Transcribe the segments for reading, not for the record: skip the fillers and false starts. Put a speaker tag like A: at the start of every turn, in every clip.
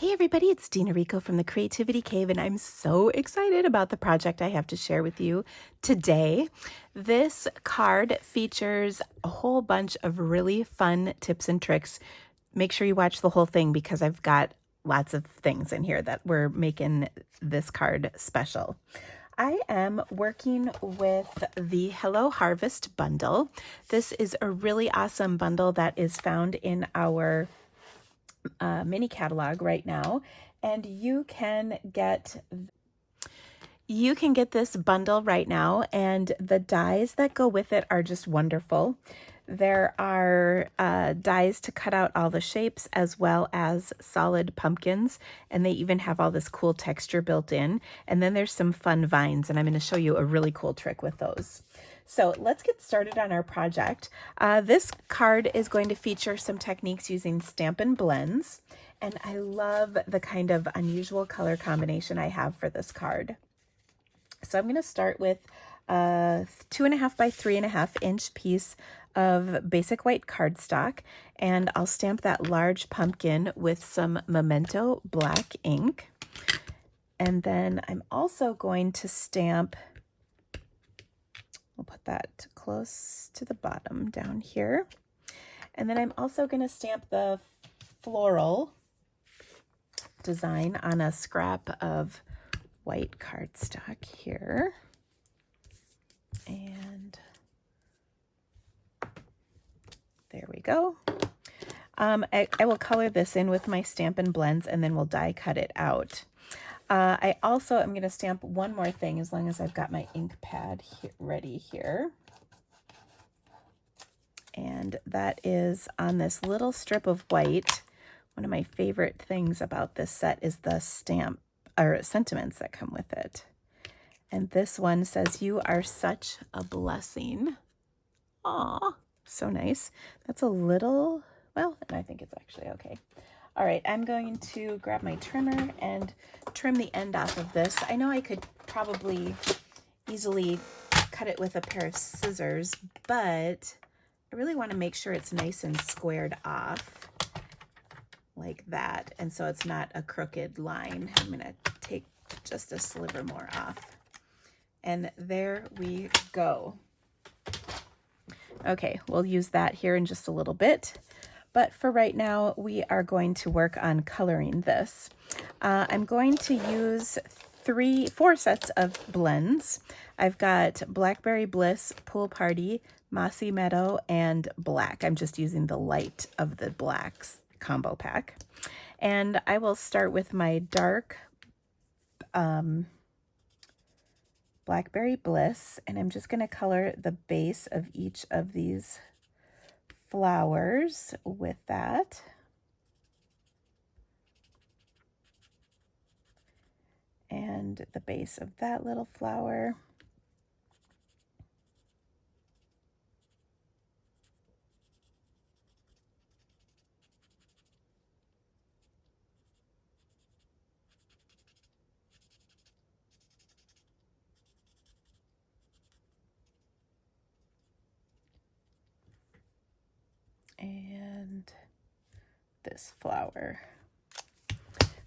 A: Hey everybody, it's Dina Rico from the Creativity Cave, and I'm so excited about the project I have to share with you today. This card features a whole bunch of really fun tips and tricks. Make sure you watch the whole thing because I've got lots of things in here that we're making this card special. I am working with the Hello Harvest bundle. This is a really awesome bundle that is found in our mini catalog right now, and you can get this bundle right now, and the dies that go with it are just wonderful. There are dies to cut out all the shapes as well as solid pumpkins, and they even have all this cool texture built in. And then there's some fun vines, and I'm going to show you a really cool trick with those. So let's get started on our project. This card is going to feature some techniques using Stampin' Blends, and I love the kind of unusual color combination I have for this card. So I'm going to start with a 2.5 by 3.5 inch piece of basic white cardstock, and I'll stamp that large pumpkin with some Memento black ink. And then I'm also going to stamp, we'll put that close to the bottom down here. And then I'm also going to stamp the floral design on a scrap of white cardstock here. And there we go. I will color this in with my Stampin' Blends, and then we'll die cut it out. I also am going to stamp one more thing as long as I've got my ink pad ready here. And that is on this little strip of white. One of my favorite things about this set is the stamp or sentiments that come with it. And this one says, "You are such a blessing." Aw, so nice. That's a little, well, I think it's actually okay. All right, I'm going to grab my trimmer and trim the end off of this. I know I could probably easily cut it with a pair of scissors, but I really want to make sure it's nice and squared off like that, and so it's not a crooked line. I'm going to take just a sliver more off. And there we go. Okay, we'll use that here in just a little bit. But for right now, we are going to work on coloring this. I'm going to use 4 sets of blends. I've got Blackberry Bliss, Pool Party, Mossy Meadow, and Black. I'm just using the light of the blacks combo pack. And I will start with my dark Blackberry Bliss, and I'm just going to color the base of each of these flowers with that. And the base of that little flower. And this flower.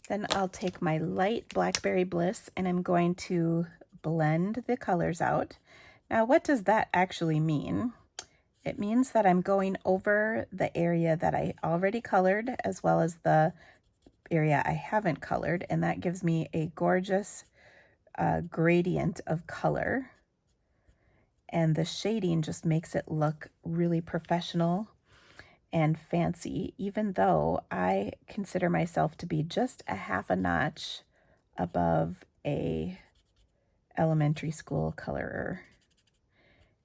A: Then I'll take my light Blackberry Bliss and I'm going to blend the colors out. Now, what does that actually mean? It means that I'm going over the area that I already colored as well as the area I haven't colored, and that gives me a gorgeous gradient of color. And the shading just makes it look really professional and fancy, even though I consider myself to be just a half a notch above a elementary school colorer.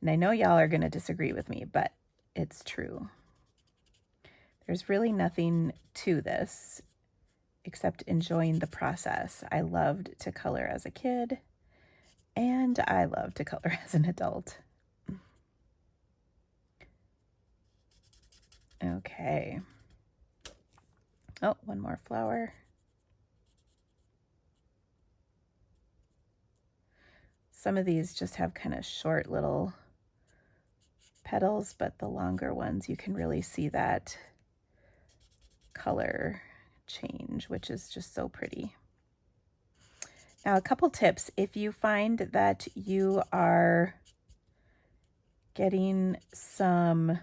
A: And I know y'all are going to disagree with me, but it's true. There's really nothing to this except enjoying the process. I loved to color as a kid, and I love to color as an adult. Okay. Oh, one more flower. Some of these just have kind of short little petals, but the longer ones, you can really see that color change, which is just so pretty. Now, a couple tips. If you find that you are getting some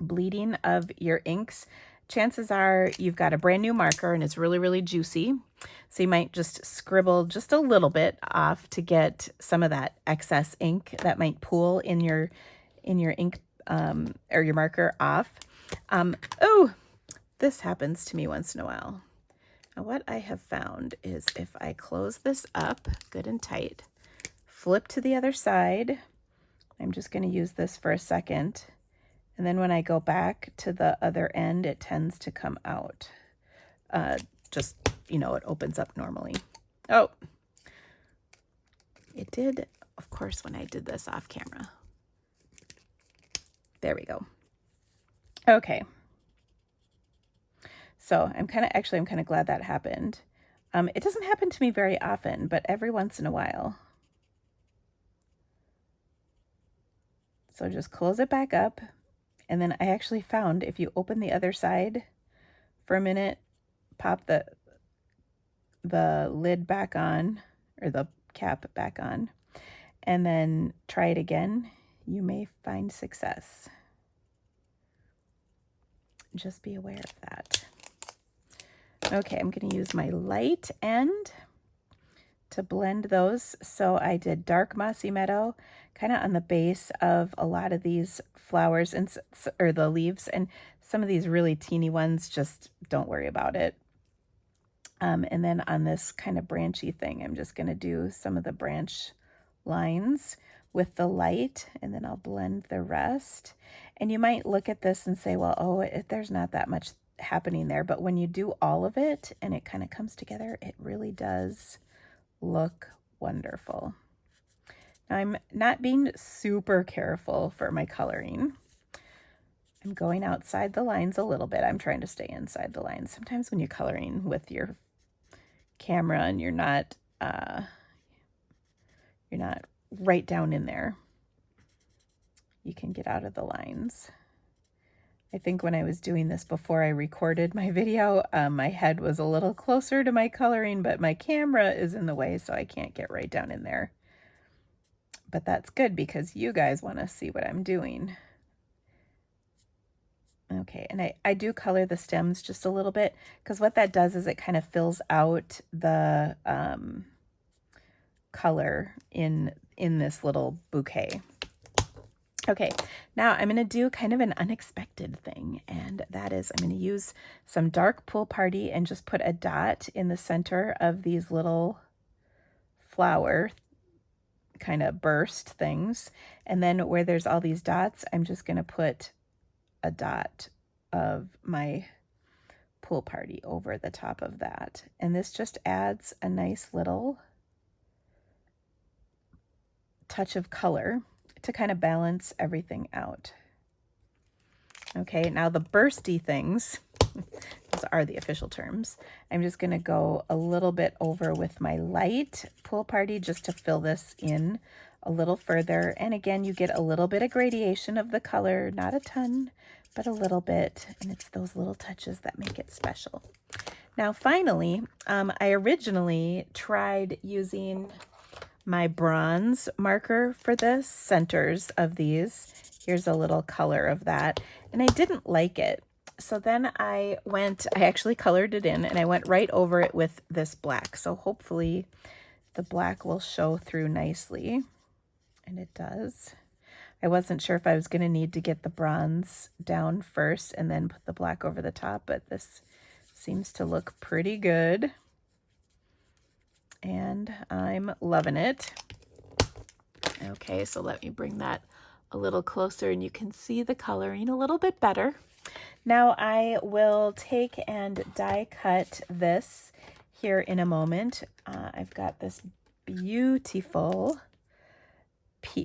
A: bleeding of your inks, chances are you've got a brand new marker and it's really, really juicy. So you might just scribble just a little bit off to get some of that excess ink that might pool in your ink or your marker off. Oh, this happens to me once in a while. Now what I have found is if I close this up good and tight, flip to the other side, I'm just going to use this for a second. And then when I go back to the other end, it tends to come out. Just, you know, it opens up normally. Oh, it did, of course, when I did this off camera. There we go. Okay. So I'm kind of glad that happened. It doesn't happen to me very often, but every once in a while. So just close it back up. And then I actually found if you open the other side for a minute, pop the lid back on, or the cap back on, and then try it again, you may find success. Just be aware of that. Okay, I'm going to use my light end to blend those. So I did dark mossy meadow kind of on the base of a lot of these flowers or the leaves, and some of these really teeny ones, just don't worry about it. And then on this kind of branchy thing, I'm just going to do some of the branch lines with the light, and then I'll blend the rest. And you might look at this and say, well, oh, there's not that much happening there. But when you do all of it and it kind of comes together, it really does look wonderful. Now, I'm not being super careful for my coloring. I'm going outside the lines a little bit. I'm trying to stay inside the lines. Sometimes when you're coloring with your camera and you're not right down in there, you can get out of the lines. I think when I was doing this before I recorded my video, my head was a little closer to my coloring, but my camera is in the way, so I can't get right down in there. But that's good because you guys want to see what I'm doing. Okay, and I do color the stems just a little bit, because what that does is it kind of fills out the color in this little bouquet. Okay, now I'm going to do kind of an unexpected thing, and that is I'm going to use some dark Pool Party and just put a dot in the center of these little flower kind of burst things. And then where there's all these dots, I'm just going to put a dot of my Pool Party over the top of that. And this just adds a nice little touch of color to kind of balance everything out. Okay, now the bursty things, those are the official terms. I'm just going to go a little bit over with my light Pool Party just to fill this in a little further. And again, you get a little bit of gradation of the color, not a ton, but a little bit. And it's those little touches that make it special. Now, finally, I originally tried using my bronze marker for this, centers of these. Here's a little color of that. And I didn't like it. So then I actually colored it in and I went right over it with this black. So hopefully the black will show through nicely. And it does. I wasn't sure if I was going to need to get the bronze down first and then put the black over the top, but this seems to look pretty good. And I'm loving it. Okay, so let me bring that a little closer and you can see the coloring a little bit better. Now I will take and die cut this here in a moment. I've got this beautiful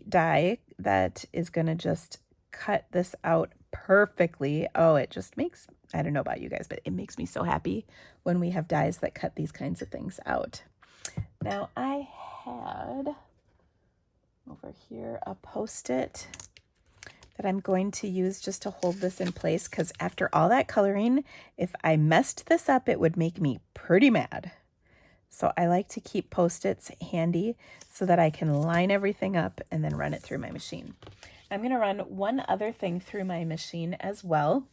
A: die that is going to just cut this out perfectly. Oh, it just makes, I don't know about you guys, but it makes me so happy when we have dies that cut these kinds of things out. Now I had over here a Post-it that I'm going to use just to hold this in place, because after all that coloring, if I messed this up, it would make me pretty mad. So I like to keep Post-its handy so that I can line everything up and then run it through my machine. I'm going to run one other thing through my machine as well,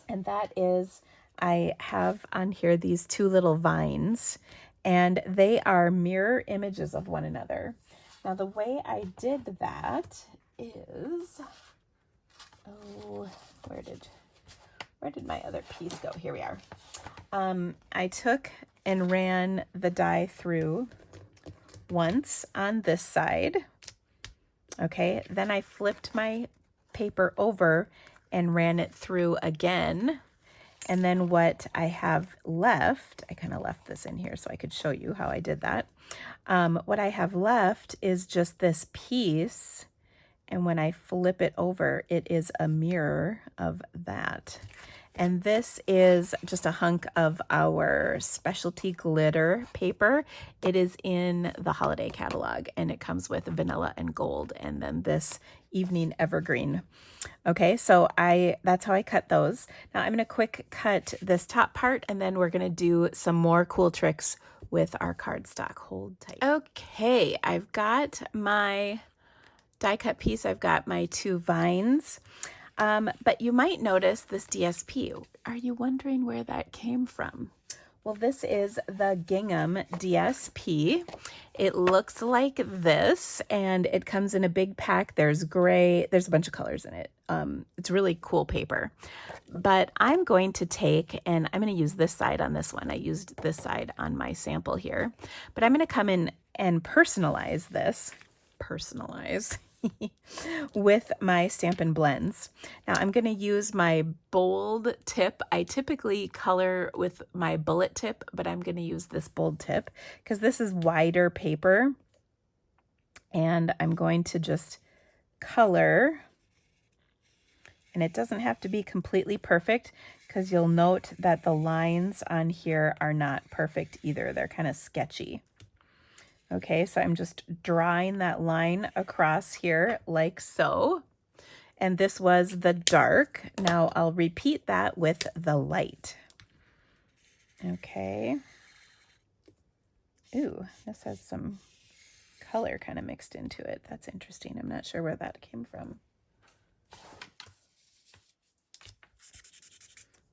A: and that is I have on here these two little vines, and they are mirror images of one another. Now the way I did that is, oh, where did my other piece go? Here we are. I took and ran the die through once on this side. Okay, then I flipped my paper over and ran it through again. And then what I have left, I kind of left this in here so I could show you how I did that. What I have left is just this piece. And when I flip it over, it is a mirror of that. And this is just a hunk of our specialty glitter paper. It is in the holiday catalog, and it comes with vanilla and gold, and then this evening evergreen. Okay, so that's how I cut those. Now I'm gonna quick cut this top part, and then we're gonna do some more cool tricks with our cardstock. Hold tight. Okay, I've got my die cut piece. I've got my two vines. But you might notice this DSP. Are you wondering where that came from? Well, this is the Gingham DSP. It looks like this, and it comes in a big pack. There's gray, there's a bunch of colors in it. It's really cool paper. But I'm going to take, and I'm going to use this side on this one. I used this side on my sample here. But I'm going to come in and personalize this. Personalize. With my Stampin' Blends. Now I'm going to use my bold tip. I typically color with my bullet tip, but I'm going to use this bold tip because this is wider paper. And I'm going to just color. And it doesn't have to be completely perfect because you'll note that the lines on here are not perfect either. They're kind of sketchy. Okay, so I'm just drawing that line across here like so. And this was the dark. Now I'll repeat that with the light. Okay. Ooh, this has some color kind of mixed into it. That's interesting. I'm not sure where that came from.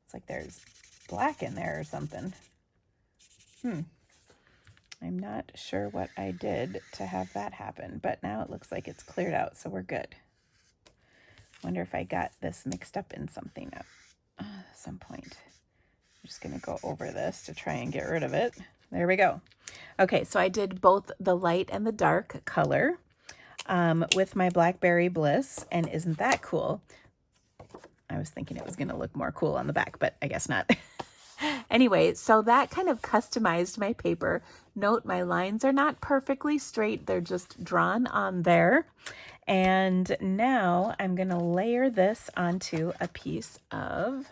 A: It's like there's black in there or something. I'm not sure what I did to have that happen, but now it looks like it's cleared out, so we're good. Wonder if I got this mixed up in something at some point. I'm just going to go over this to try and get rid of it. There we go. Okay, so I did both the light and the dark color with my Blackberry Bliss, and isn't that cool? I was thinking it was going to look more cool on the back, but I guess not. Anyway, so that kind of customized my paper. Note my lines are not perfectly straight. They're just drawn on there. And now I'm going to layer this onto a piece of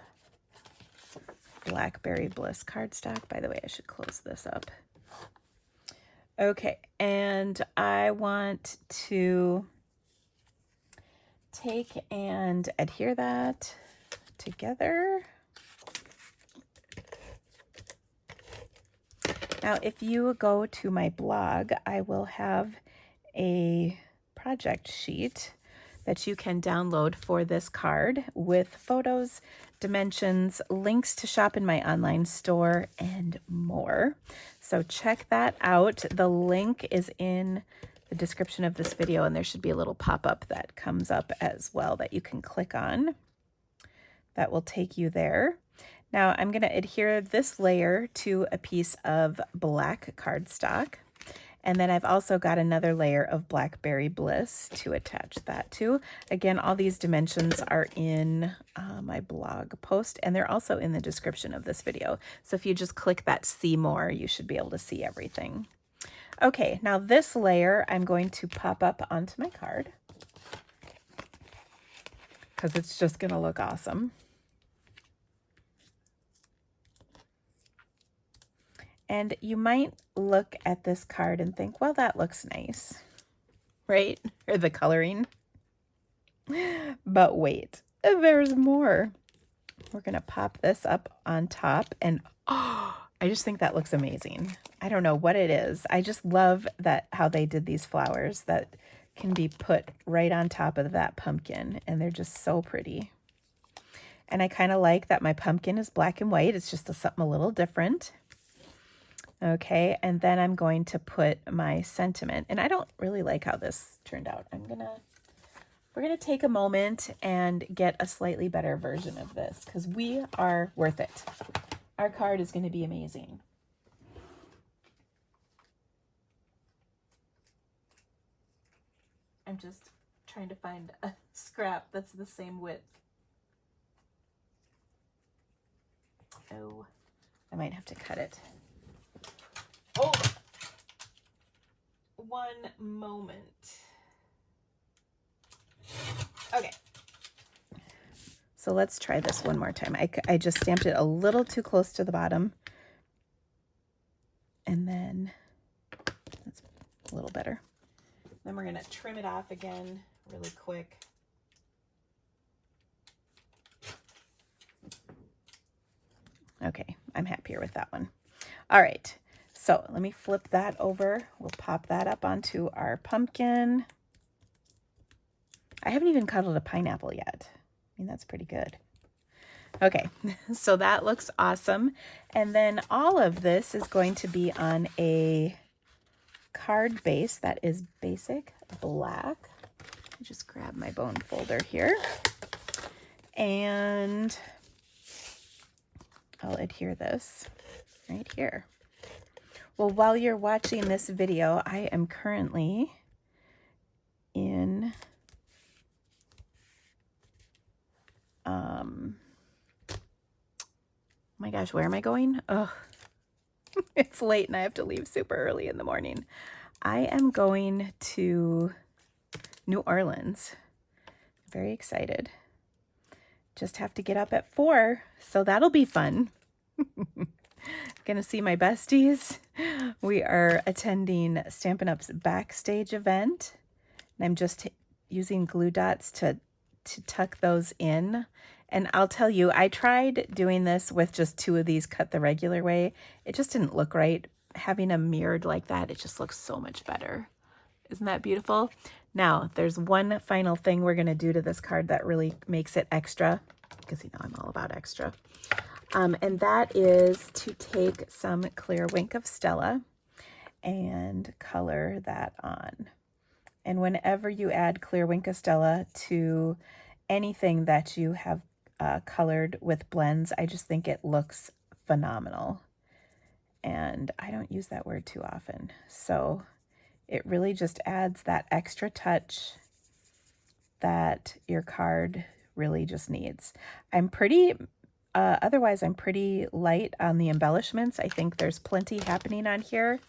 A: Blackberry Bliss cardstock. By the way, I should close this up. Okay, and I want to take and adhere that together. Now, if you go to my blog, I will have a project sheet that you can download for this card with photos, dimensions, links to shop in my online store, and more. So check that out. The link is in the description of this video, and there should be a little pop-up that comes up as well that you can click on. That will take you there. Now I'm going to adhere this layer to a piece of black cardstock, and then I've also got another layer of Blackberry Bliss to attach that to. Again, all these dimensions are in my blog post, and they're also in the description of this video. So if you just click that see more, you should be able to see everything. Okay, now this layer I'm going to pop up onto my card because it's just going to look awesome. And you might look at this card and think, well, that looks nice, right? Or the coloring. But wait, there's more. We're going to pop this up on top, and oh, I just think that looks amazing. I don't know what it is. I just love that how they did these flowers that can be put right on top of that pumpkin, and they're just so pretty. And I kind of like that my pumpkin is black and white. It's just something a little different. Okay, and then I'm going to put my sentiment, and I don't really like how this turned out. We're gonna take a moment and get a slightly better version of this because we are worth it. Our card is gonna be amazing. I'm just trying to find a scrap that's the same width. Oh, I might have to cut it. Oh, one moment. Okay. So let's try this one more time. I just stamped it a little too close to the bottom. And then that's a little better. Then we're going to trim it off again really quick. Okay, I'm happier with that one. All right, so let me flip that over. We'll pop that up onto our pumpkin. I haven't even cuddled a pineapple yet. I mean, that's pretty good. Okay, so that looks awesome. And then all of this is going to be on a card base that is basic black. Let me just grab my bone folder here. And I'll adhere this right here. Well, while you're watching this video, I am currently in my gosh, where am I going? Oh, it's late and I have to leave super early in the morning. I am going to New Orleans. Very excited. Just have to get up at 4, so that'll be fun. Gonna see my besties. We are attending Stampin' Up's backstage event, and I'm just using glue dots to tuck those in. And I'll tell you, I tried doing this with just 2 of these cut the regular way. It just didn't look right. Having them mirrored like that, it just looks so much better. Isn't that beautiful? Now, there's one final thing we're going to do to this card that really makes it extra, because you know I'm all about extra. And that is to take some clear Wink of Stella and color that on. And whenever you add clear Wink of Stella to anything that you have colored with blends, I just think it looks phenomenal. And I don't use that word too often. So it really just adds that extra touch that your card really just needs. Otherwise I'm pretty light on the embellishments. I think there's plenty happening on here.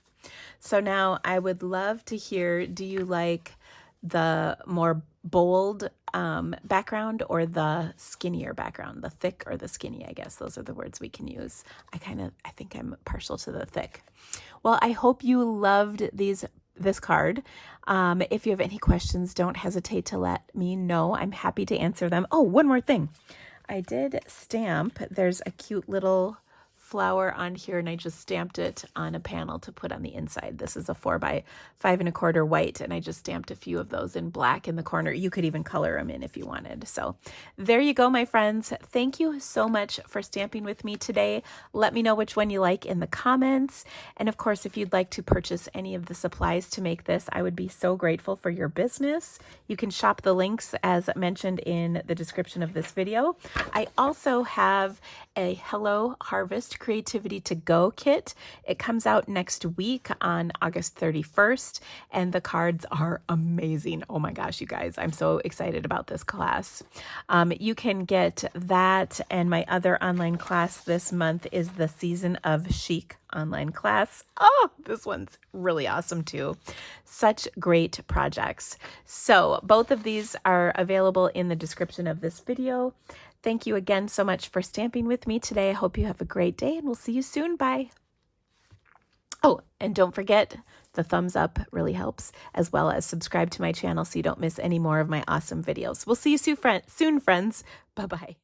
A: So now I would love to hear, do you like the more bold background or the skinnier background? The thick or the skinny, I guess. Those are the words we can use. I think I'm partial to the thick. Well, I hope you loved this card. If you have any questions, don't hesitate to let me know. I'm happy to answer them. Oh, one more thing. I did stamp, there's a cute little flower on here, and I just stamped it on a panel to put on the inside. This is a 4 by 5 1/4 white, and I just stamped a few of those in black in the corner. You could even color them in if you wanted. So there you go, my friends. Thank you so much for stamping with me today. Let me know which one you like in the comments. And of course, if you'd like to purchase any of the supplies to make this, I would be so grateful for your business. You can shop the links as mentioned in the description of this video. I also have a Hello Harvest Creativity to Go kit. It comes out next week on August 31st, and the cards are amazing. Oh my gosh, you guys, I'm so excited about this class. You can get that, and my other online class this month is the Season of Chic online class. Oh, this one's really awesome too. Such great projects. So both of these are available in the description of this video. Thank you again so much for stamping with me today. I hope you have a great day, and we'll see you soon. Bye. Oh, and don't forget, the thumbs up really helps, as well as subscribe to my channel so you don't miss any more of my awesome videos. We'll see you soon, friends. Bye-bye.